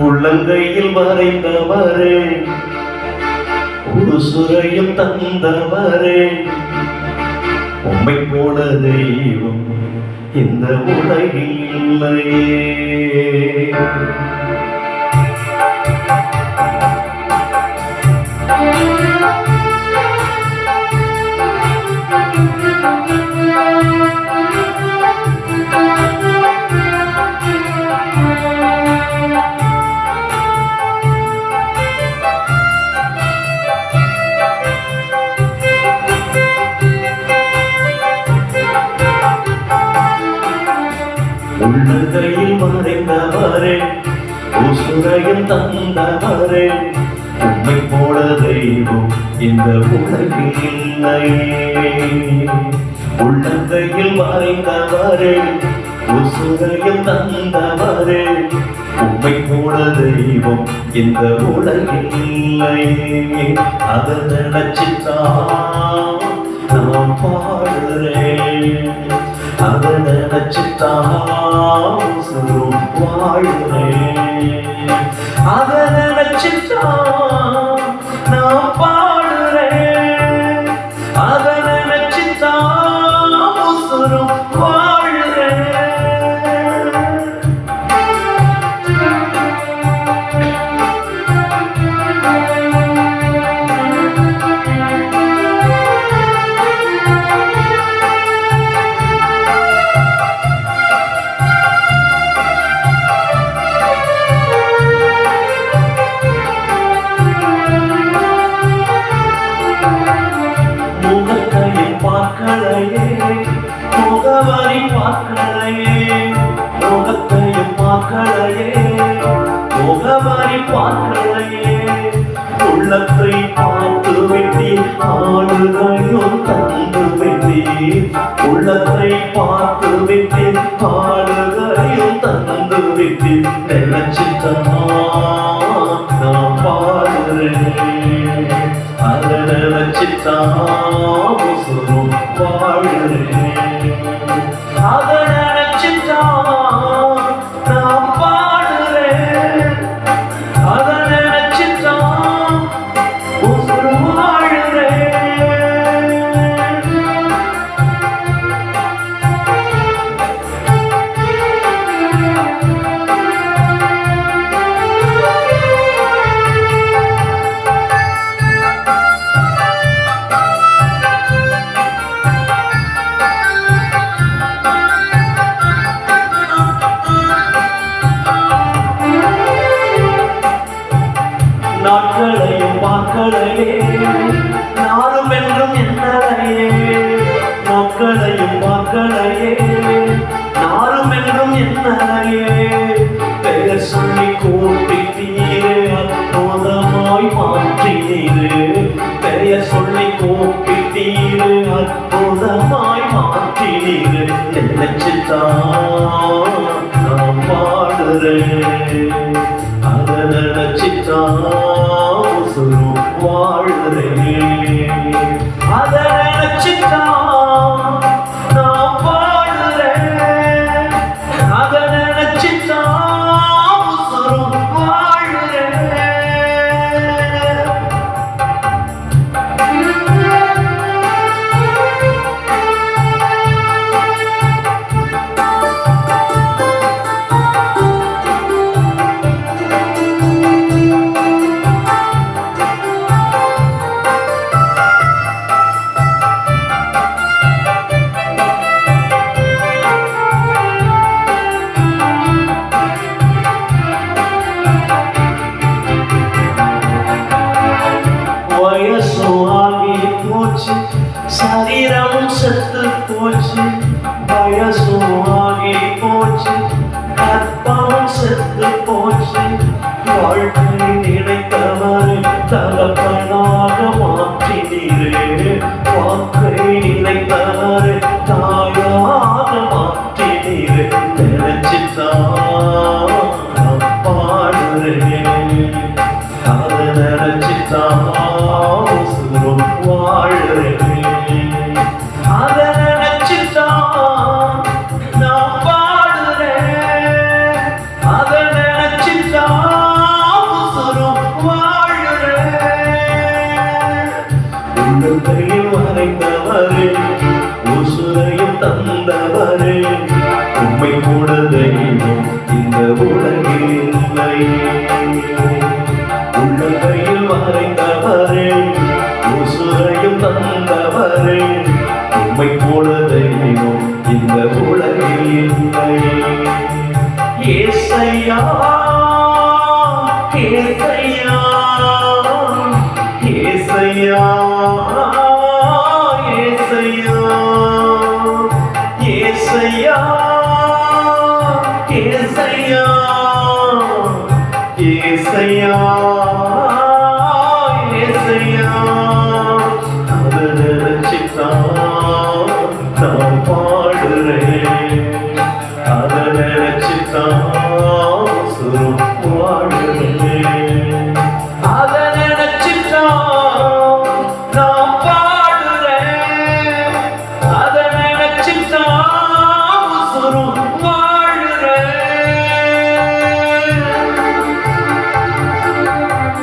உள்ளங்கையில் வரைந்தவரே, ஒரு சுரையும் தந்தவரே, உம்மை போல தெய்வம் இந்த உலகில் இல்லையே. உள்ளங்கையில் மறைந்தவரே, உசுரையும் தந்தவரே, உம்மை போல தெய்வம் இந்த உலகில் இல்லையே. உள்ளங்கையில் மறைந்தவரே, உசுரையும் தந்தவரே, உம்மை போல தெய்வம் இந்த உலகில் இல்லையே. அதை நினைச்சுத்தான் நான் பாடுறேன், அதை நினைச்சுத்தான் வாழ்றேன், அதை நினைச்சுத்தான் நான் பாடுறேன், அதை நினைச்சுத்தான் வாழ்றேன். முகவரி பார்க்கலையே, முகத்தையும் பார்க்கலையே, முகவரி பார்க்கலையே, உள்ளத்தை பார்த்து விட்டி ஆளுகையும் தந்து விட்டி, உள்ளத்தை பார்த்து விட்டி ஆளுகையும் தந்து விட்டி, நினைச்சுத்தான் நான் பாடுறேன், அதை நினைச்சுத்தான் வாழ்றேன், அதை நினைச்சுத்தான் நான் பாடுறேன், அதை நினைச்சுத்தான் வாழ்றேன். நாட்களையும் பார்க்கலையே, நானும் என்றும் என்னலையே, நாட்களையும் பார்க்கலையே, நானும் என்றும் என்னலையே, பெயர் சொல்லி கூப்பிட்டீரே, அற்புதமாய் மாற்றினீரே, பெயர் சொல்லி கூப்பிட்டீரே, அற்புதமாய் மாற்றினீரே, நினைச்சுத்தான் நான் பாடுறேன், அதை நினைச்சுத்தான் வாழ்றேன், அதை நினைச்சுத்தான் நான் பாடுறேன், அதை நினைச்சுத்தான் வாழ்றேன். சரீரம் செத்து போச்சு, வயசும் ஆகி போச்சு, கற்பம் செத்து போச்சு, வாழ்க்கை நினைத்தவரை தகப்பனாக மாற்றினீரே, வாழ்க்கை நினைத்தவரை தாயாக மாற்றினீரே, நினைச்சுத்தான் பாடுறேன், அதை நினைச்சுத்தான் வாழ்றேன், அதை நினைச்சுத்தான் நான் பாடுறேன், அதை ஏசையா ஏசையா ஏசையா ஏசையா ஏசையா ஏசையா